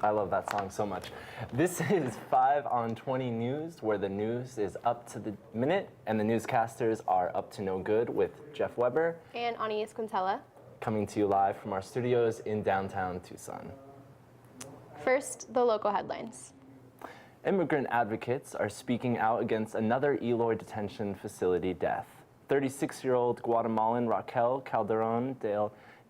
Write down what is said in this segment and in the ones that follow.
I love that song so much. This is 5 on 20 News, where the news is up to the minute and the newscasters are up to no good, with Jeff Weber and Anias Quintella, coming to you live from our studios in downtown Tucson. First, the local headlines. Immigrant advocates are speaking out against another Eloy detention facility death. 36-year-old Guatemalan Raquel Calderon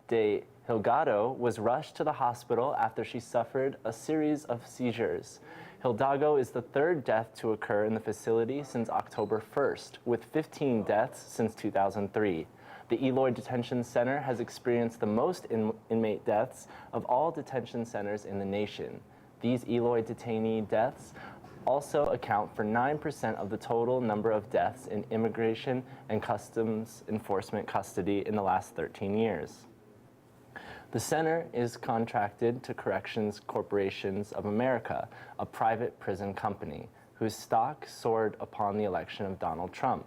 de Hilgado was rushed to the hospital after she suffered a series of seizures. Hidalgo is the third death to occur in the facility since October 1st, with 15 deaths since 2003. The Eloy Detention Center has experienced the most inmate deaths of all detention centers in the nation. These Eloy detainee deaths also account for 9% of the total number of deaths in immigration and customs enforcement custody in the last 13 years. The center is contracted to Corrections Corporations of America, a private prison company, whose stock soared upon the election of Donald Trump.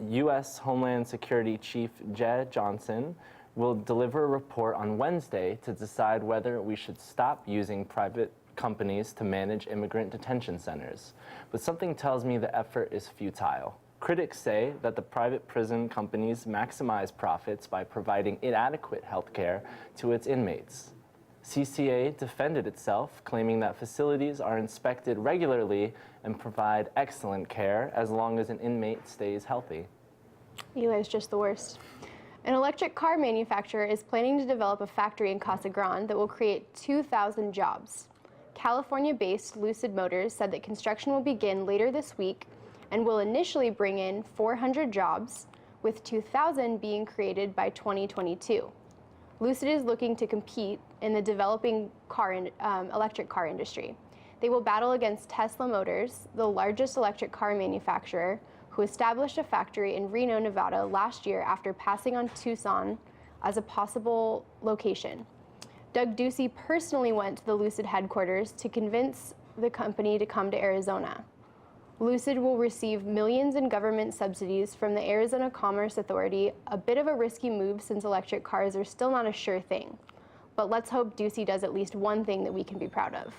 U.S. Homeland Security Chief Jeh Johnson will deliver a report on Wednesday to decide whether we should stop using private companies to manage immigrant detention centers. But something tells me the effort is futile. Critics say that the private prison companies maximize profits by providing inadequate health care to its inmates. CCA defended itself, claiming that facilities are inspected regularly and provide excellent care as long as an inmate stays healthy. Eli's just the worst. An electric car manufacturer is planning to develop a factory in Casa Grande that will create 2,000 jobs. California-based Lucid Motors said that construction will begin later this week and will initially bring in 400 jobs, with 2,000 being created by 2022. Lucid is looking to compete in the developing electric car industry. They will battle against Tesla Motors, the largest electric car manufacturer, who established a factory in Reno, Nevada last year after passing on Tucson as a possible location. Doug Ducey personally went to the Lucid headquarters to convince the company to come to Arizona. Lucid will receive millions in government subsidies from the Arizona Commerce Authority, a bit of a risky move since electric cars are still not a sure thing. But let's hope Ducey does at least one thing that we can be proud of.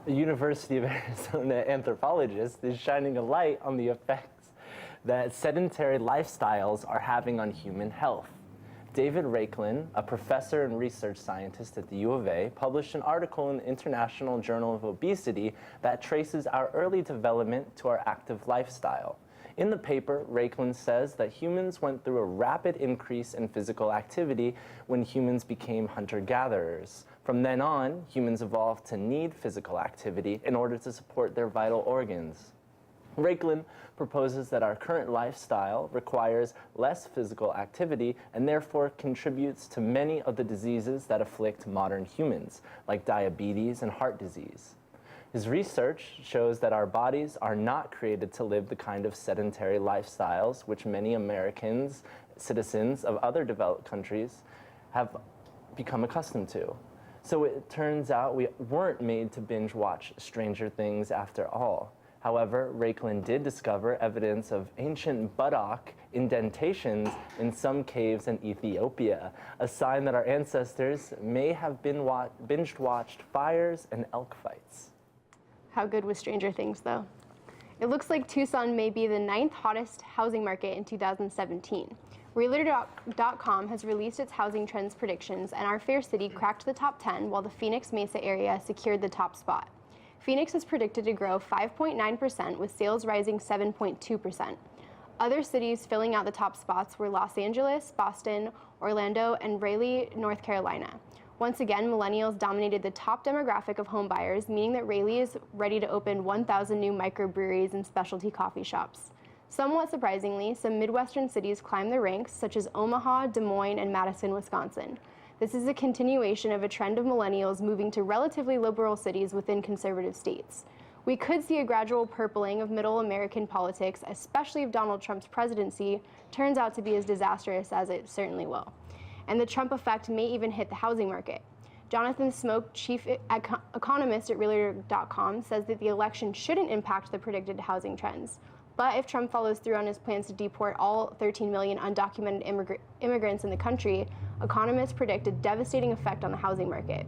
A University of Arizona anthropologist is shining a light on the effects that sedentary lifestyles are having on human health. David Raiklin, a professor and research scientist at the U of A, published an article in the International Journal of Obesity that traces our early development to our active lifestyle. In the paper, Raiklin says that humans went through a rapid increase in physical activity when humans became hunter-gatherers. From then on, humans evolved to need physical activity in order to support their vital organs. Raiklin proposes that our current lifestyle requires less physical activity and therefore contributes to many of the diseases that afflict modern humans, like diabetes and heart disease. His research shows that our bodies are not created to live the kind of sedentary lifestyles which many Americans, citizens of other developed countries, have become accustomed to. So it turns out we weren't made to binge watch Stranger Things after all. However, Raiklin did discover evidence of ancient buttock indentations in some caves in Ethiopia, a sign that our ancestors may have binge-watched fires and elk fights. How good was Stranger Things, though? It looks like Tucson may be the 9th hottest housing market in 2017. Realtor.com has released its housing trends predictions, and our fair city cracked the top 10, while the Phoenix Mesa area secured the top spot. Phoenix is predicted to grow 5.9%, with sales rising 7.2%. Other cities filling out the top spots were Los Angeles, Boston, Orlando, and Raleigh, North Carolina. Once again, millennials dominated the top demographic of home buyers, meaning that Raleigh is ready to open 1,000 new microbreweries and specialty coffee shops. Somewhat surprisingly, some Midwestern cities climbed the ranks, such as Omaha, Des Moines, and Madison, Wisconsin. This is a continuation of a trend of millennials moving to relatively liberal cities within conservative states. We could see a gradual purpling of middle American politics, especially if Donald Trump's presidency turns out to be as disastrous as it certainly will. And the Trump effect may even hit the housing market. Jonathan Smoke, chief economist at Realtor.com, says that the election shouldn't impact the predicted housing trends. But if Trump follows through on his plans to deport all 13 million undocumented immigrants in the country, economists predict a devastating effect on the housing market.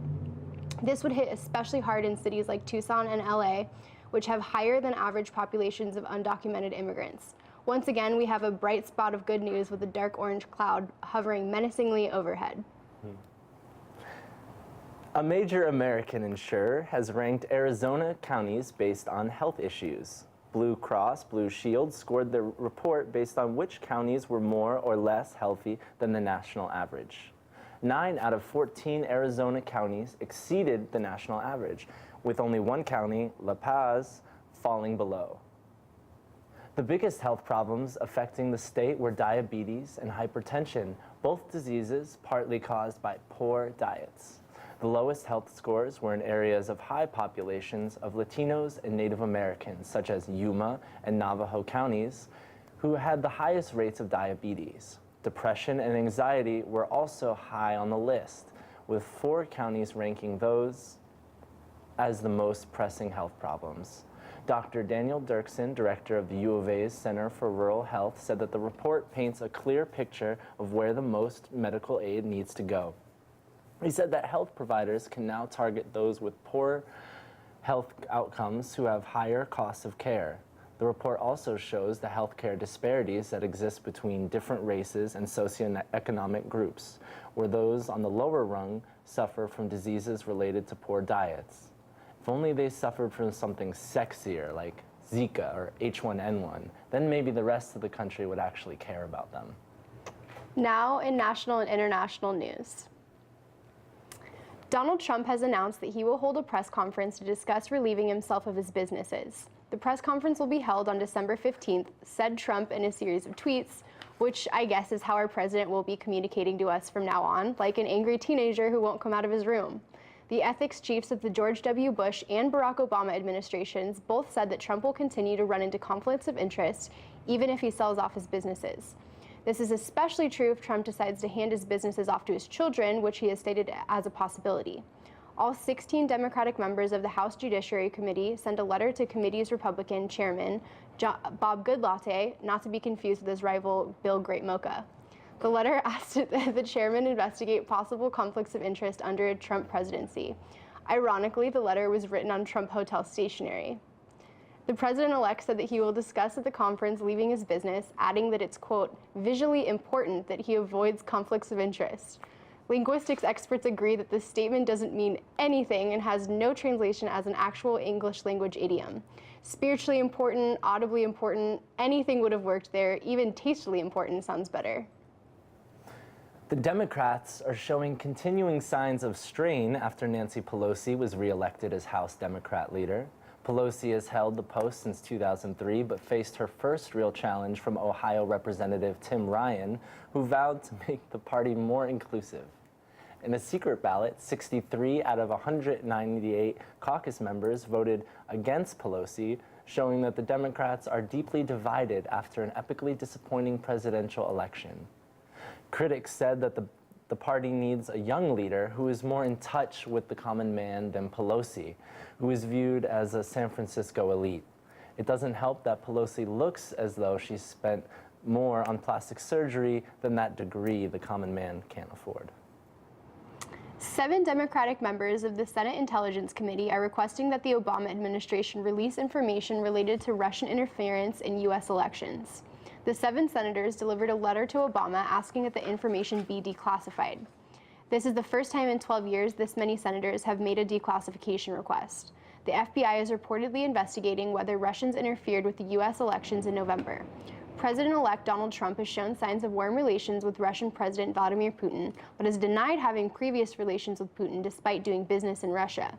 This would hit especially hard in cities like Tucson and LA, which have higher than average populations of undocumented immigrants. Once again, we have a bright spot of good news with a dark orange cloud hovering menacingly overhead. A major American insurer has ranked Arizona counties based on health issues. Blue Cross Blue Shield scored the report based on which counties were more or less healthy than the national average. 9 out of 14 Arizona counties exceeded the national average, with only one county, La Paz, falling below. The biggest health problems affecting the state were diabetes and hypertension, both diseases partly caused by poor diets. The lowest health scores were in areas of high populations of Latinos and Native Americans, such as Yuma and Navajo counties, who had the highest rates of diabetes. Depression and anxiety were also high on the list, with 4 counties ranking those as the most pressing health problems. Dr. Daniel Dirksen, director of the U of A's Center for Rural Health, said that the report paints a clear picture of where the most medical aid needs to go. He said that health providers can now target those with poor health outcomes who have higher costs of care. The report also shows the healthcare disparities that exist between different races and socioeconomic groups, where those on the lower rung suffer from diseases related to poor diets. If only they suffered from something sexier like Zika or H1N1, then maybe the rest of the country would actually care about them. Now in national and international news. Donald Trump has announced that he will hold a press conference to discuss relieving himself of his businesses. The press conference will be held on December 15th, said Trump in a series of tweets, which I guess is how our president will be communicating to us from now on, like an angry teenager who won't come out of his room. The ethics chiefs of the George W. Bush and Barack Obama administrations both said that Trump will continue to run into conflicts of interest even if he sells off his businesses. This is especially true if Trump decides to hand his businesses off to his children, which he has stated as a possibility. All 16 Democratic members of the House Judiciary Committee sent a letter to committee's Republican chairman, Bob Goodlatte, not to be confused with his rival, Bill Great Mocha. The letter asked that the chairman investigate possible conflicts of interest under a Trump presidency. Ironically, the letter was written on Trump Hotel stationery. The president-elect said that he will discuss at the conference leaving his business, adding that it's, quote, visually important that he avoids conflicts of interest. Linguistics experts agree that this statement doesn't mean anything and has no translation as an actual English language idiom. Spiritually important, audibly important, anything would have worked there. Even tastefully important sounds better. The Democrats are showing continuing signs of strain after Nancy Pelosi was reelected as House Democrat leader. Pelosi has held the post since 2003, but faced her first real challenge from Ohio Representative Tim Ryan, who vowed to make the party more inclusive. In a secret ballot, 63 out of 198 caucus members voted against Pelosi, showing that the Democrats are deeply divided after an epically disappointing presidential election. Critics said that the party needs a young leader who is more in touch with the common man than Pelosi, who is viewed as a San Francisco elite. It doesn't help that Pelosi looks as though she's spent more on plastic surgery than that degree the common man can't afford. 7 Democratic members of the Senate Intelligence Committee are requesting that the Obama administration release information related to Russian interference in U.S. elections. The 7 senators delivered a letter to Obama asking that the information be declassified. This is the first time in 12 years this many senators have made a declassification request. The FBI is reportedly investigating whether Russians interfered with the U.S. elections in November. President-elect Donald Trump has shown signs of warm relations with Russian President Vladimir Putin, but has denied having previous relations with Putin despite doing business in Russia.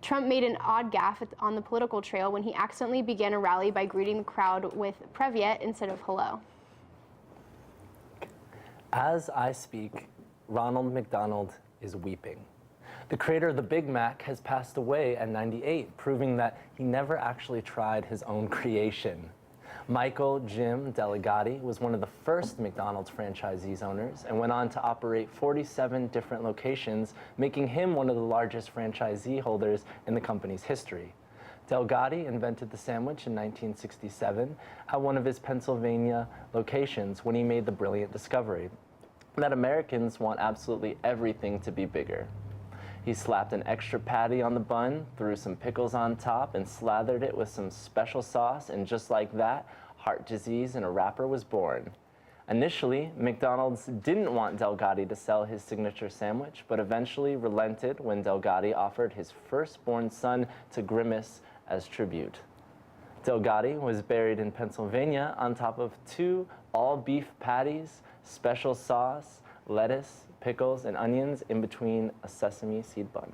Trump made an odd gaffe on the political trail when he accidentally began a rally by greeting the crowd with "Privyet" instead of "hello." As I speak, Ronald McDonald is weeping. The creator of the Big Mac has passed away at 98, proving that he never actually tried his own creation. Michael Jim Delegati was one of the first McDonald's franchisees owners and went on to operate 47 different locations, making him one of the largest franchisee holders in the company's history. Delegati invented the sandwich in 1967 at one of his Pennsylvania locations when he made the brilliant discovery that Americans want absolutely everything to be bigger. He slapped an extra patty on the bun, threw some pickles on top, and slathered it with some special sauce, and just like that, heart disease in a wrapper was born. Initially, McDonald's didn't want Delgatti to sell his signature sandwich, but eventually relented when Delgatti offered his firstborn son to Grimace as tribute. Delgatti was buried in Pennsylvania on top of 2 all-beef patties, special sauce, lettuce, pickles, and onions in between a sesame seed bun.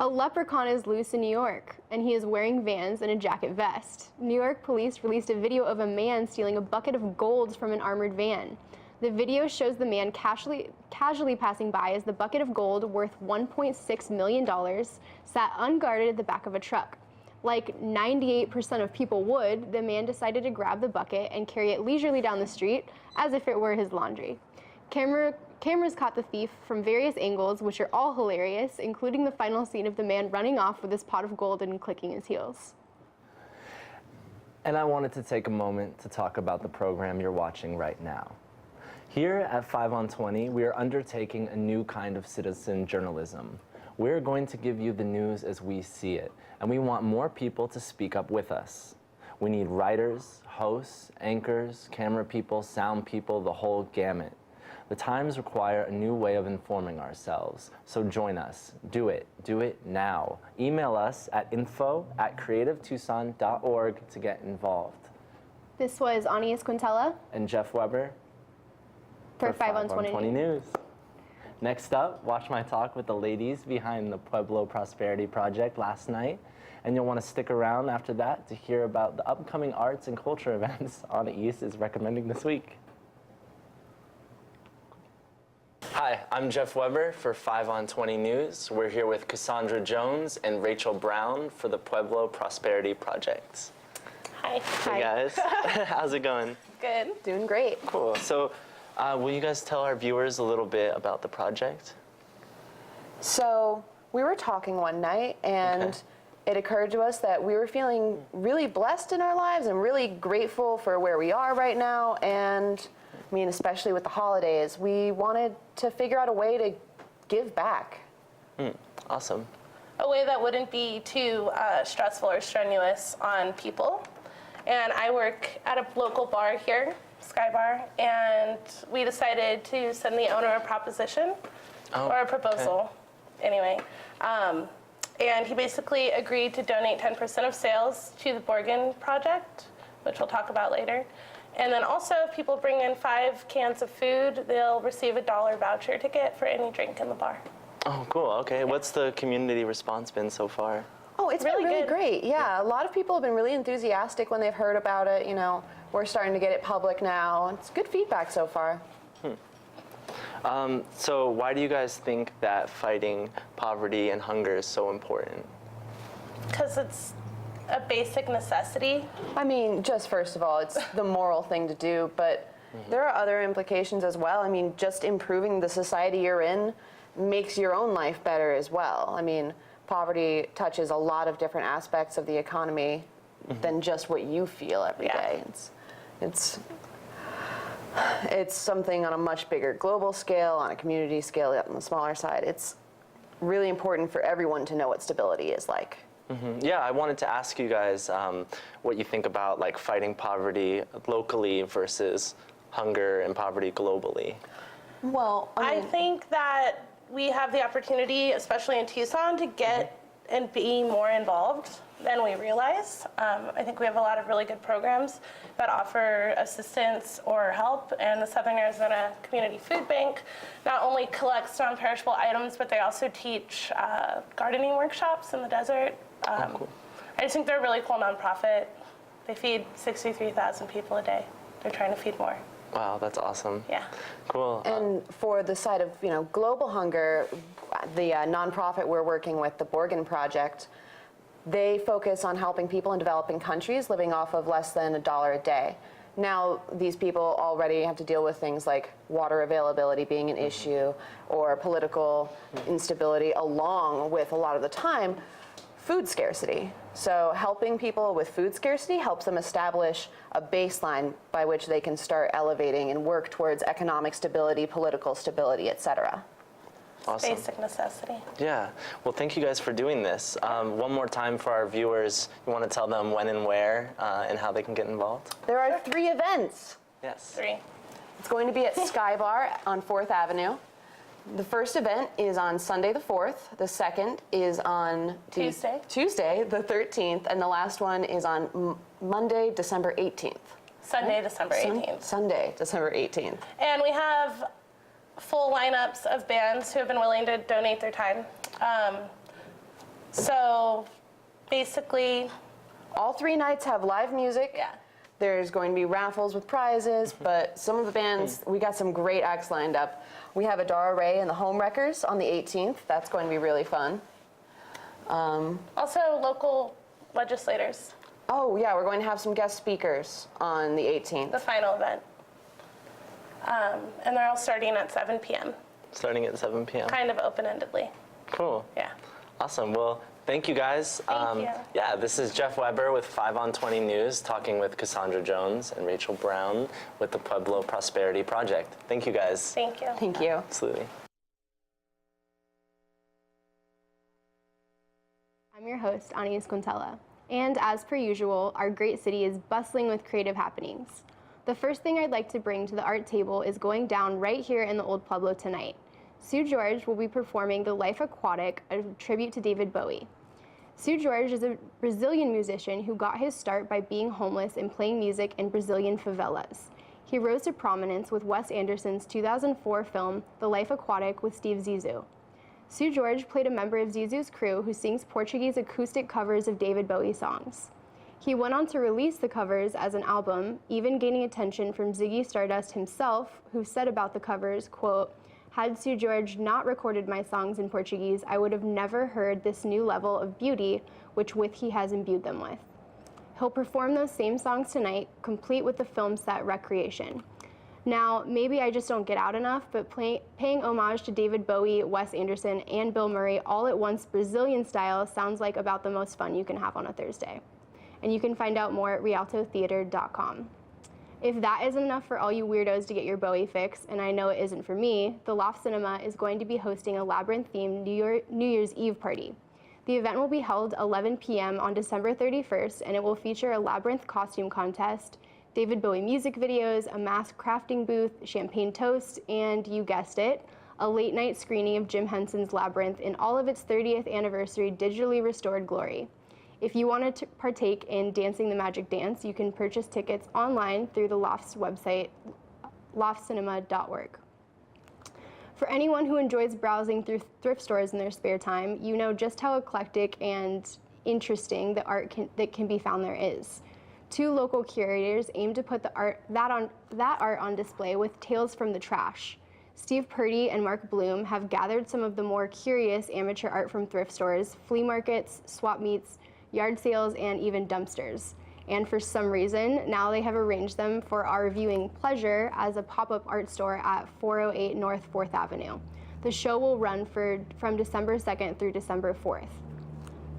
A leprechaun is loose in New York, and he is wearing Vans and a jacket vest. New York police released a video of a man stealing a bucket of gold from an armored van. The video shows the man casually passing by as the bucket of gold worth $1.6 million sat unguarded at the back of a truck. Like 98% of people would, the man decided to grab the bucket and carry it leisurely down the street as if it were his laundry. Cameras caught the thief from various angles, which are all hilarious, including the final scene of the man running off with his pot of gold and clicking his heels. And I wanted to take a moment to talk about the program you're watching right now. Here at 5 on 20, we are undertaking a new kind of citizen journalism. We're going to give you the news as we see it, and we want more people to speak up with us. We need writers, hosts, anchors, camera people, sound people, the whole gamut. The times require a new way of informing ourselves, so join us. Do it now. Email us at info@creativetucson.org to get involved. This was Anias Quintella And Jeff Weber for 5 on 20 News. Next up, watch my talk with the ladies behind the Pueblo Prosperity Project last night, and you'll want to stick around after that to hear about the upcoming arts and culture events On East is recommending this week. Hi, I'm Jeff Weber for 5 on 20 News. We're here with Cassandra Jones and Rachel Brown for the Pueblo Prosperity Project. Hi. Hey guys, how's it going? Good. Doing great. Cool. So, will you guys tell our viewers a little bit about the project? So we were talking one night, and it occurred to us that we were feeling really blessed in our lives and really grateful for where we are right now. And I mean, especially with the holidays, we wanted to figure out a way to give back. Awesome. A way that wouldn't be too stressful or strenuous on people. And I work at a local bar here, Sky Bar, and we decided to send the owner a proposition or a proposal, anyway. And he basically agreed to donate 10% of sales to the Borgen Project, which we'll talk about later. And then also, if people bring in 5 cans of food, they'll receive a $1 voucher ticket for any drink in the bar. Oh, cool. Okay. What's the community response been so far? Oh, it's been Really really good. great. Yeah, a lot of people have been really enthusiastic when they've heard about it. You know, we're starting to get it public now. It's good feedback so far. So why do you guys think that fighting poverty and hunger is so important? Because it's a basic necessity. I mean, just first of all, it's the moral thing to do, but there are other implications as well. I mean, just improving the society you're in makes your own life better as well. I mean, poverty touches a lot of different aspects of the economy than just what you feel every day. It's something on a much bigger global scale, on a community scale, on the smaller side. It's really important for everyone to know what stability is like. Yeah, I wanted to ask you guys what you think about like fighting poverty locally versus hunger and poverty globally. Well, I think that we have the opportunity, especially in Tucson, to get and be more involved than we realize. I think we have a lot of really good programs that offer assistance or help, and the Southern Arizona Community Food Bank not only collects non-perishable items, but they also teach gardening workshops in the desert. Cool. I just think they're a really cool nonprofit. They feed 63,000 people a day. They're trying to feed more. Wow, that's awesome. Yeah. Cool. and for the side of, you know, global hunger, the nonprofit we're working with, the Borgen Project, they focus on helping people in developing countries living off of less than $1 a day. Now, these people already have to deal with things like water availability being an issue, or political instability, along with a lot of the time food scarcity. So helping people with food scarcity helps them establish a baseline by which they can start elevating and work towards economic stability, political stability, et cetera. Awesome. Basic necessity. Yeah. Well, thank you guys for doing this. One more time for our viewers, you want to tell them when and where and how they can get involved? There are 3 events. Yes. 3. It's going to be at Sky Bar on 4th Avenue. The first event is on Sunday the 4th. The second is on Tuesday the 13th. And the last one is on Monday, December 18th. Sunday, December 18th. Sunday, December 18th. And we have full lineups of bands who have been willing to donate their time. So basically, All 3 nights have live music. yeah. There's going to be raffles with prizes, but some of the bands, we got some great acts lined up. We have Adara Ray and the Homewreckers on the 18th. That's going to be really fun. Also, local legislators, Oh yeah, we're going to have some guest speakers on the 18th. the final event. And they're all starting at 7 p.m., Starting at 7 p.m. kind of open-endedly. Cool. Yeah. Awesome. Well, thank you guys. Thank you. Yeah, this is Jeff Weber with 5 on 20 News talking with Cassandra Jones and Rachel Brown with the Pueblo Prosperity Project. Thank you guys. Thank you. Thank you. Absolutely. I'm your host, Anies Contella. And as per usual, our great city is bustling with creative happenings. The first thing I'd like to bring to the art table is going down right here in the Old Pueblo tonight. Sue George will be performing The Life Aquatic, a tribute to David Bowie. Sue George is a Brazilian musician who got his start by being homeless and playing music in Brazilian favelas. He rose to prominence with Wes Anderson's 2004 film, The Life Aquatic with Steve Zissou. Sue George played a member of Zissou's crew who sings Portuguese acoustic covers of David Bowie songs. He went on to release the covers as an album, even gaining attention from Ziggy Stardust himself, who said about the covers, quote, "Had Sue George not recorded my songs in Portuguese, I would have never heard this new level of beauty which with he has imbued them with." He'll perform those same songs tonight, complete with the film set Recreation. Now, maybe I just don't get out enough, but paying homage to David Bowie, Wes Anderson, and Bill Murray all at once Brazilian style sounds like about the most fun you can have on a Thursday. And you can find out more at rialtotheater.com. If that isn't enough for all you weirdos to get your Bowie fix, and I know it isn't for me, the Loft Cinema is going to be hosting a Labyrinth-themed New Year's Eve party. The event will be held 11 p.m. on December 31st, and it will feature a Labyrinth costume contest, David Bowie music videos, a mask crafting booth, champagne toast, and, you guessed it, a late-night screening of Jim Henson's Labyrinth in all of its 30th anniversary digitally restored glory. If you want to partake in Dancing the Magic Dance, you can purchase tickets online through the Loft's website, loftcinema.org. For anyone who enjoys browsing through thrift stores in their spare time, you know just how eclectic and interesting the art that can be found there is. 2 local curators aim to put that art on display with Tales from the Trash. Steve Purdy and Mark Bloom have gathered some of the more curious amateur art from thrift stores, flea markets, swap meets, yard sales, and even dumpsters. And for some reason, now they have arranged them for our viewing pleasure as a pop-up art store at 408 North 4th Avenue. The show will run from December 2nd through December 4th.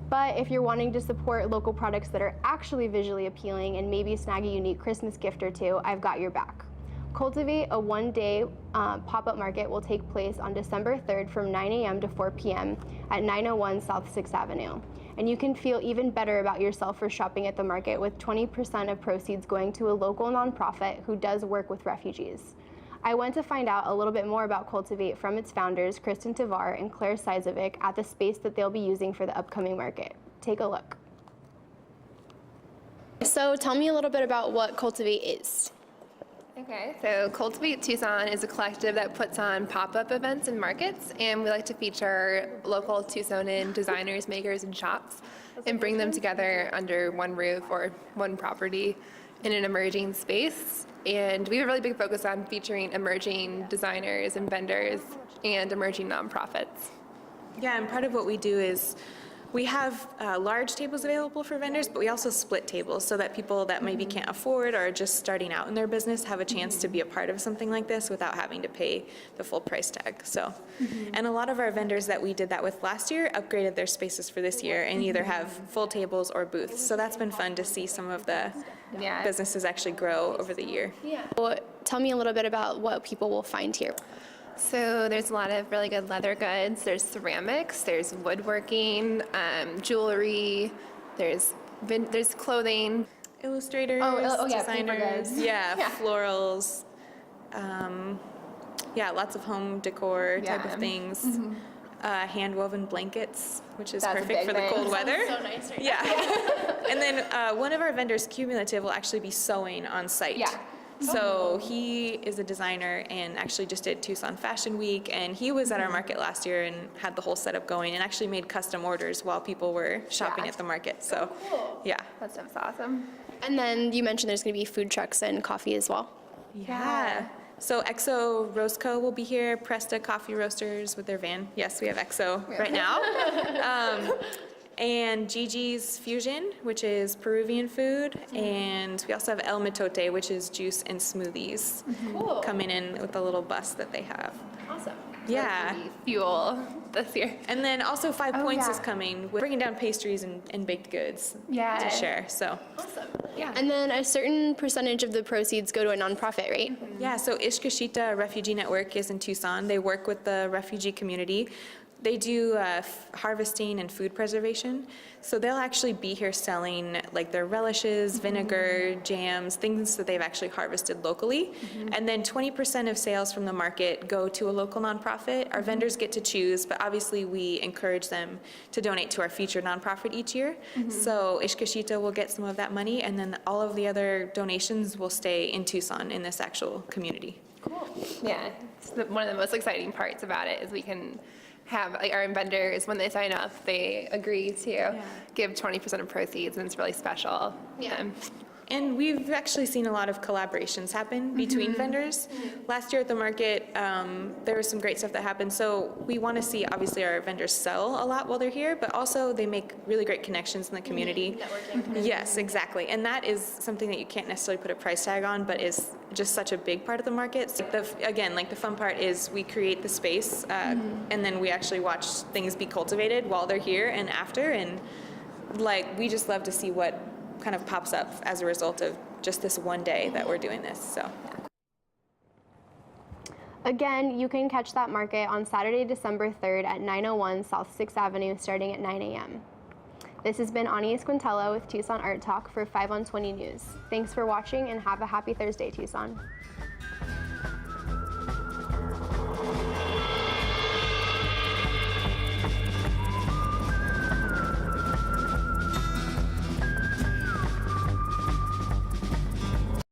But if you're wanting to support local products that are actually visually appealing and maybe snag a unique Christmas gift or 2, I've got your back. Cultivate, a one-day pop-up market, will take place on December 3rd from 9 a.m. to 4 p.m. at 901 South 6th Avenue. And you can feel even better about yourself for shopping at the market, with 20% of proceeds going to a local nonprofit who does work with refugees. I went to find out a little bit more about Cultivate from its founders, Kristen Tavar and Claire Sizovic, at the space that they'll be using for the upcoming market. Take a look. So tell me a little bit about what Cultivate is. Okay, so Cultivate Tucson is a collective that puts on pop-up events and markets, and we like to feature local Tucsonan designers, makers, and shops, and bring them together under one roof or one property in an emerging space. And we have a really big focus on featuring emerging designers and vendors and emerging nonprofits. Yeah, and part of what we do is we have large tables available for vendors, but we also split tables so that people that maybe can't afford or are just starting out in their business have a chance to be a part of something like this without having to pay the full price tag. So, and a lot of our vendors that we did that with last year upgraded their spaces for this year and either have full tables or booths. So that's been fun to see some of the businesses actually grow over the year. Well, tell me a little bit about what people will find here. So there's a lot of really good leather goods. There's ceramics, there's woodworking, jewelry, there's clothing. Illustrators, oh, yeah, paper designers, goods. yeah, Yeah. florals, yeah, lots of home decor type Yeah. of things. Hand-woven blankets, which is That's a perfect big for the thing. cold Sounds weather. So nice right Yeah. And then one of our vendors, Cumulative, will actually be sewing on site. Yeah. So he is a designer and actually just did Tucson Fashion Week, and he was at our market last year and had the whole setup going and actually made custom orders while people were shopping at the market. So, yeah. That stuff's awesome. And then you mentioned there's going to be food trucks and coffee as well. Yeah. So Exo Roast Co. will be here, Presta Coffee Roasters with their van. Yes, we have Exo right now. And Gigi's Fusion, which is Peruvian food. And we also have El Mitote, which is juice and smoothies coming in with a little bus that they have. Awesome. Yeah. Fuel this year. And then also 5 Points is yeah. coming, with bringing down pastries and baked goods Yeah. to share. So, Awesome. Yeah. And then a certain percentage of the proceeds go to a nonprofit, right? yeah, so Ishkashita Refugee Network is in Tucson. They work with the refugee community. They do harvesting and food preservation. So they'll actually be here selling like their relishes, vinegar, jams, things that they've actually harvested locally. And then 20% of sales from the market go to a local nonprofit. Our vendors get to choose, but obviously we encourage them to donate to our featured nonprofit each year. So Ishkashita will get some of that money, and then all of the other donations will stay in Tucson in this actual community. Yeah, it's one of the most exciting parts about it is we can have like, our vendors, when they sign up, they agree to give 20% of proceeds, and it's really special. Yeah. And we've actually seen a lot of collaborations happen between vendors. Last year at the market, there was some great stuff that happened. So we want to see, obviously, our vendors sell a lot while they're here, but also they make really great connections in the community. Yes, exactly. And that is something that you can't necessarily put a price tag on, but is just such a big part of the market. So again, like the fun part is we create the space, and then we actually watch things be cultivated while they're here and after. And like, we just love to see what kind of pops up as a result of just this one day that we're doing this, so. Again, you can catch that market on Saturday, December 3rd at 901 South 6th Avenue starting at 9 a.m. This has been Anias Quintella with Tucson Art Talk for 5 on 20 News. Thanks for watching and have a happy Thursday, Tucson.